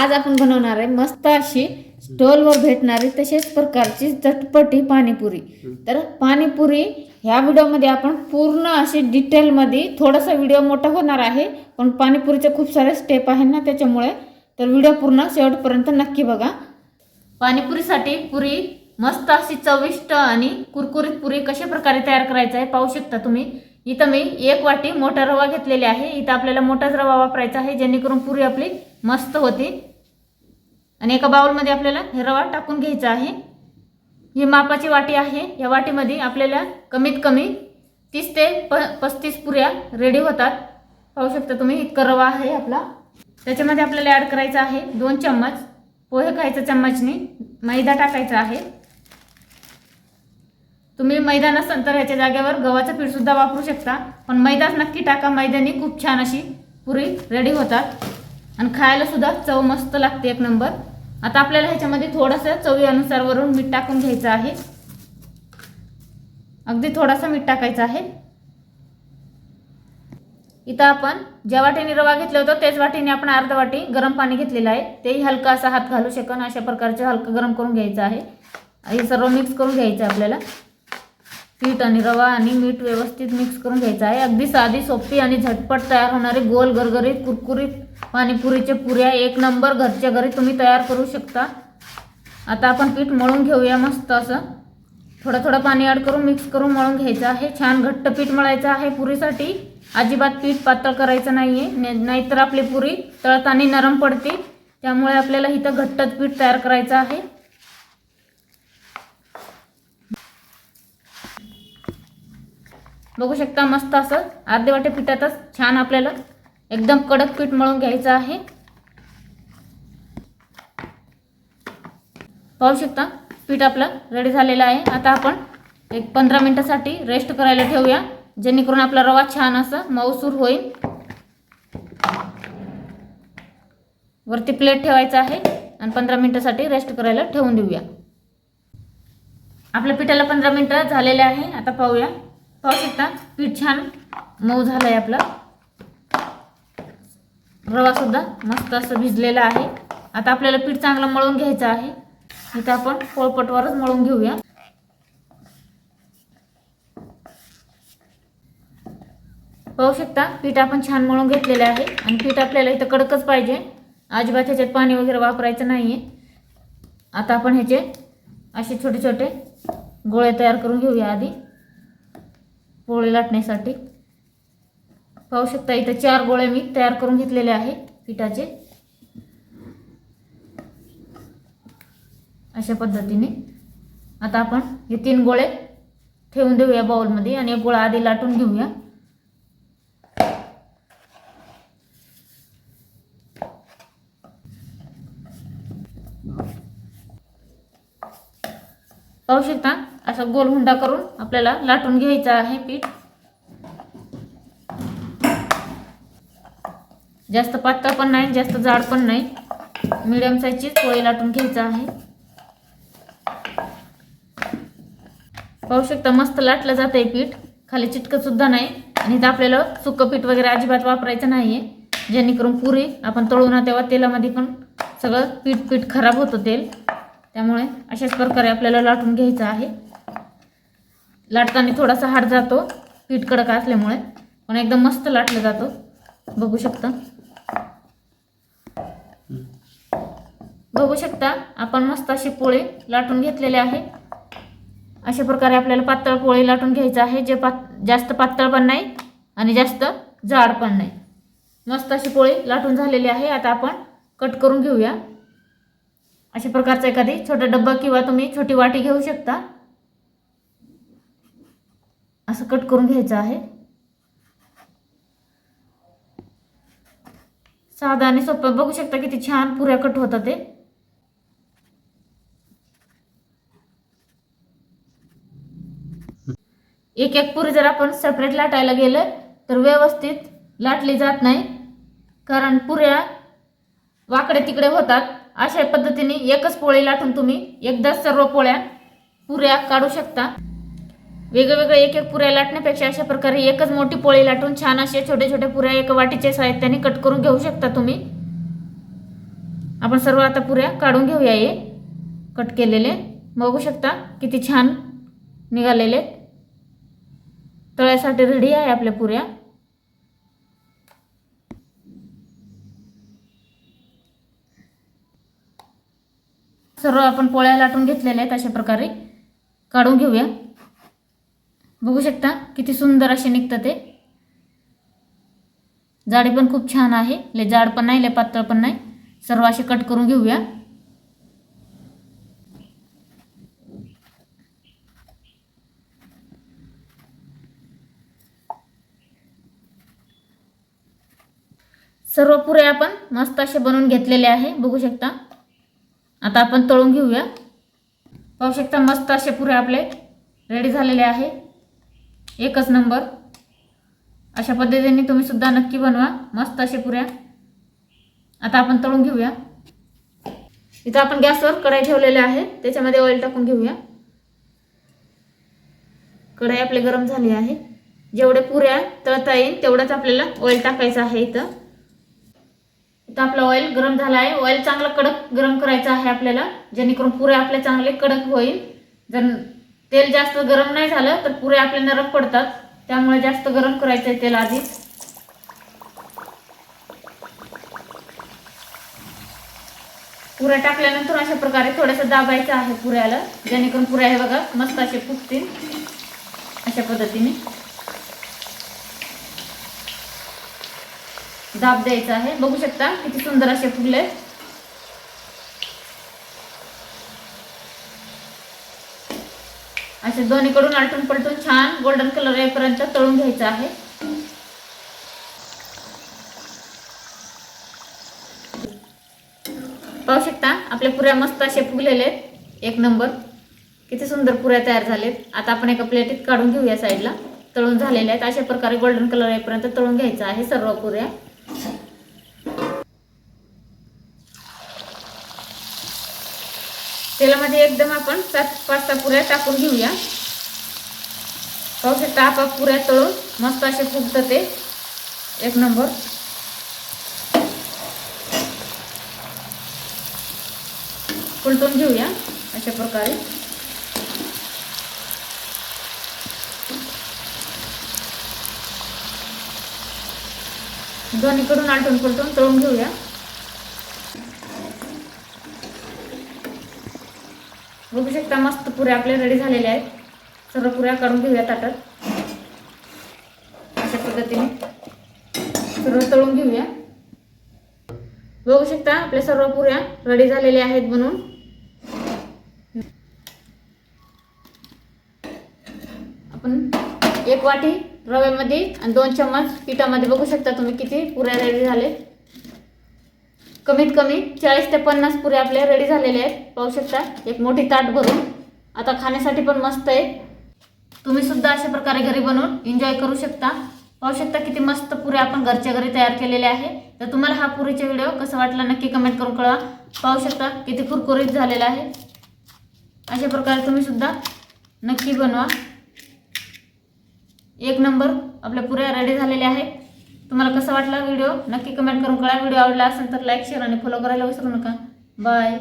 आज आपण बनवणार आहे मस्त अशी स्टॉलवर भेटणारी तसेच प्रकारची चटपटी पाणीपुरी। तर पाणीपुरी ह्या व्हिडिओमध्ये आपण पूर्ण अशी डिटेलमध्ये, थोडासा व्हिडिओ मोठा होणार आहे पण पाणीपुरीचे खूप सारे स्टेप आहेत ना त्याच्यामुळे, तर व्हिडिओ पूर्ण शेवटपर्यंत नक्की बघा। पाणीपुरीसाठी पुरी मस्त अशी चविष्ट आणि कुरकुरीत पुरी कशा प्रकारे तयार करायचं आहे पाहू शकता तुम्ही। इथं मी 1 वाटी मोठा रवा घेतलेला आहे। इथं आपल्याला मोठाच रवा वापरायचा आहे जेणेकरून पुरी आपली मस्त होते। आणि एका बाउलमध्ये आपल्याला हे रवा टाकून घ्यायचा आहे। ही मापाची वाटी आहे। या वाटीमध्ये आपल्याला कमीत कमी 30 ते 35 पुऱ्या रेडी होतात। पाहू शकता तुम्ही इतका रवा आहे आपला। त्याच्यामध्ये आपल्याला ॲड करायचा आहे 2 चम्मच पोहे खायचा चम्मचने मैदा टाकायचा आहे। तुम्ही मैदा नसेल तर ह्याच्या जागेवर गव्हाचं पीठ सुद्धा वापरू शकता, पण मैदाच नक्की टाका। मैद्याने खूप छान अशी पुरी रेडी होतात आणि खायला सुद्धा चव मस्त लागते, एक नंबर। आता आपल्याला ह्याच्यामध्ये थोडंसं चवीनुसार वरून मीठ टाकून घ्यायचं आहे। अगदी थोडासा मीठ टाकायचं आहे। इथं आपण ज्या वाटीने रवा घेतला होता त्याच वाटीने आपण अर्धा वाटी गरम पाणी घेतलेलं आहे। तेही हलका असा हात घालू शकन अशा प्रकारचे हलकं गरम करून घ्यायचं आहे। हे सर्व मिक्स करून घ्यायचं आपल्याला। पीठ आणि रवा आणि मीठ व्यवस्थित मिक्स करून घ्यायचं आहे। अगदी साधी सोपी आणि झटपट तयार होणारे गोल गरगरीत कुरकुरीत पाणीपुरीचे पुऱ्या एक नंबर घरच्या घरी तुम्ही तयार करू शकता। आता आपण पीठ मळून घेऊया मस्त असं। थोडं थोडं पाणी ॲड करून मिक्स करून मळून घ्यायचं आहे। छान घट्ट पीठ मळायचं आहे पुरीसाठी। अजिबात पीठ पातळ करायचं नाहीये, नाहीतर आपली पुरी तळताना नरम पडते। त्यामुळे आपल्याला इथं घट्टच पीठ तयार करायचं आहे। बघू शकता मस्त असं अर्धे वाटी पिठातच छान आपल्याला एकदम कडक पीठ मळून घ्यायचं आहे। पाहू शकता पीठ आपलं रेडी झालेलं आहे। आता आपण एक 15 मिनिटासाठी रेस्ट करायला ठेवूया जेणेकरून आपला रवा छान असं मऊसूर होईल। वरती प्लेट ठेवायचा आहे आणि 15 मिनिटासाठी रेस्ट करायला ठेवून देऊया। आपल्या पिठाला 15 मिनिटं झालेले आहे। आता पाहूया। पाहू शकता पीठ छान मऊ झालंय आपलं। रवा सुद्धा मस्त असं भिजलेला आहे। आता आपल्याला पीठ चांगलं मळून घ्यायचं आहे। इथं आपण पोळपटवरच मळून घेऊया। पाहू शकता पीठ आपण छान मळून घेतलेले आहे आणि पीठ आपल्याला इथं कडकच पाहिजे, अजिबात ह्याच्यात पाणी वगैरे वापरायचं नाहीये। आता आपण ह्याचे असे छोटे छोटे गोळे तयार करून घेऊया आधी पोळी लाटण्यासाठी। पाहू शकता इथं 4 गोळे मी तयार करून घेतलेले आहे पिठाचे अशा पद्धतीने। आता आपण हे 3 गोळे ठेवून देऊया बाउलमध्ये आणि एक गोळा आधी लाटून घेऊया। पाहू शकता असा गोल हुंडा करून आपल्याला लाटून घ्यायचं आहे पीठ। जास्त पातळ पण नाही जास्त जाड पण नाही, मीडियम साईजची पोळी लाटून घ्यायचं आहे। पाहू शकता मस्त लाटलं जातंय पीठ, खाली चिटकत सुद्धा नाही। आणि इथं आपल्याला सुकं पीठ वगैरे अजिबात वापरायचं नाहीये जेणेकरून पुरी आपण तळू ना तेव्हा तेलामध्ये पण सगळं पीठ खराब होतं तेल। त्यामुळे अशाच प्रकारे आपल्याला लाटून घ्यायचं आहे। लाटताना थोडासा हाड जातो पीठ कडक असल्यामुळे, पण एकदम मस्त लाटलं जातो। बघू शकता आपण मस्त अशी पोळी लाटून घेतलेली आहे। अशा प्रकारे आपल्याला पातळ पोळी लाटून घ्यायचं आहे, जे जास्त पातळ पण नाही आणि जास्त जाड पण नाही। मस्त अशी पोळी लाटून झालेली आहे। आता आपण कट करून घेऊया। अशा प्रकारचा एखादी छोटा डब्बा किंवा तुम्ही छोटी वाटी घेऊ शकता। असं कट करून घ्यायचं आहे। साधा आणि सोपं। बघू शकता किती छान पुऱ्या कट होतात ते। एक एक पुरी जर आपण सेपरेट लाटायला गेलं तर व्यवस्थित लाटली जात नाही, कारण पुऱ्या वाकडे तिकडे होतात। अशा पद्धतीने एकच पोळी लाटून तुम्ही एकदाच सर्व पुऱ्या काढू शकता। वेगवेगळे एक एक पुऱ्या लाटण्यापेक्षा अशा प्रकारे एकच मोठी पोळी लाटून छान असे छोटे छोटे पुऱ्या एका वाटीच्या साहाय्याने कट करून घेऊ शकता तुम्ही। आपण सर्व आता पुऱ्या काढून घेऊया. हे कट केलेले बघू शकता किती छान निघालेले. तळ्यासाठी रेडी आहे आपल्या पुऱ्या. सर्व आपण पोळ्या लाटून घेतलेल्या आहेत. अशा प्रकारे काढून घेऊया. बघू शकता किती सुंदर असे निघतात ते. जाडी पण खूप छान आहे. लय जाड पण नाही, लय पातळ पण नाही. सर्व असे कट करून घेऊया. सर्व पुऱ्या आपण मस्त असे बनवून घेतलेले आहे. बघू शकता. आता आपण तळून घेऊया. पाहू शकता मस्त असे पुऱ्या आपले रेडी झालेले आहे. एकच नंबर. अशा पद्धतीने तुम्ही सुद्धा नक्की बनवा मस्त असे पुऱ्या. आता आपण तळून घेऊया. इथं आपण गॅसवर कढई ठेवलेली आहे. त्याच्यामध्ये ऑइल टाकून घेऊया. कढई आपली गरम झाली आहे. जेवढे पुऱ्या तळता येईल तेवढंच आपल्याला ऑइल टाकायचं आहे. इथं आपलं ऑइल गरम झालं आहे. ऑइल चांगलं कडक गरम करायचं आहे आपल्याला, जेणेकरून पुऱ्या आपले चांगले कडक होईल. जर तेल जास्त गरम नाही झालं तर पुऱ्या आपले नरम पडतात. त्यामुळे जास्त गरम करायचं आहे तेल आधी. पुऱ्या टाकल्यानंतर अशा प्रकारे थोडंसं दाबायचं आहे पुऱ्याला, जेणेकरून पुऱ्या हे बघा मस्त असे फुगतील. अशा पद्धतीने दाब द्यायचा आहे. बघू शकता किती सुंदर असे फुगले. असे दोन्हीकडून आलटून पलटून छान गोल्डन कलर येईपर्यंत तळून घ्यायचं आहे. पाहू शकता आपल्या पुऱ्या मस्त असे फुगलेले आहेत. एक नंबर. किती सुंदर पुऱ्या तयार झालेत. आता आपण एका प्लेटीत काढून घेऊया साईडला. तळून झालेले आहेत. अशा प्रकारे गोल्डन कलर येईपर्यंत तळून घ्यायचं आहे सर्व पुऱ्या. तेलामध्ये एकदम आपण 5-6 पुऱ्या टाकून घेऊया. पाहू शकता आपाप पुऱ्या तळून मस्त असे फुगतात ते. एक नंबर. उलटून घेऊया अशा प्रकारे. दोन्हीकडून आलटून पलटून तळून घेऊया. बघू शकता मस्त पुऱ्या आपल्या रेडी झालेल्या आहेत. सर्व पुऱ्या काढून घेऊया ताटात. अशा पद्धतीने सर्व तळून घेऊया. बघू शकता आपल्या सर्व पुऱ्या रेडी झालेल्या आहेत बनवून. आपण 1 वाटी रव्यामध्ये आणि 2 चम्मच पिठामध्ये बघू शकता तुम्ही किती पुऱ्या रेडी झाले. कमीत कमी 40 ते 50 पुऱ्या आपल्या रेडी झालेल्या आहेत. पाहू शकता एक मोठी ताट भरून. आता खाण्यासाठी पण मस्त आहे. तुम्ही सुद्धा अशा प्रकारे घरी बनवून एन्जॉय करू शकता. पाहू शकता किती मस्त पुऱ्या आपण घरच्या घरी तयार केलेले आहे. तर तुम्हाला हा पुरीचा व्हिडिओ कसा वाटला नक्की कमेंट करून कळवा. पाहू शकता किती कुरकुरीत झालेला आहे. अशा प्रकारे तुम्ही सुद्धा नक्की बनवा. एक नंबर आपल्या पुऱ्या रेडी झालेल्या आहेत. तुम्हाला कसा वाटला व्हिडिओ नक्की कमेंट करून कळवा. व्हिडिओ आवडला असेल तर लाईक शेअर आणि फॉलो करायला विसरू नका. बाय.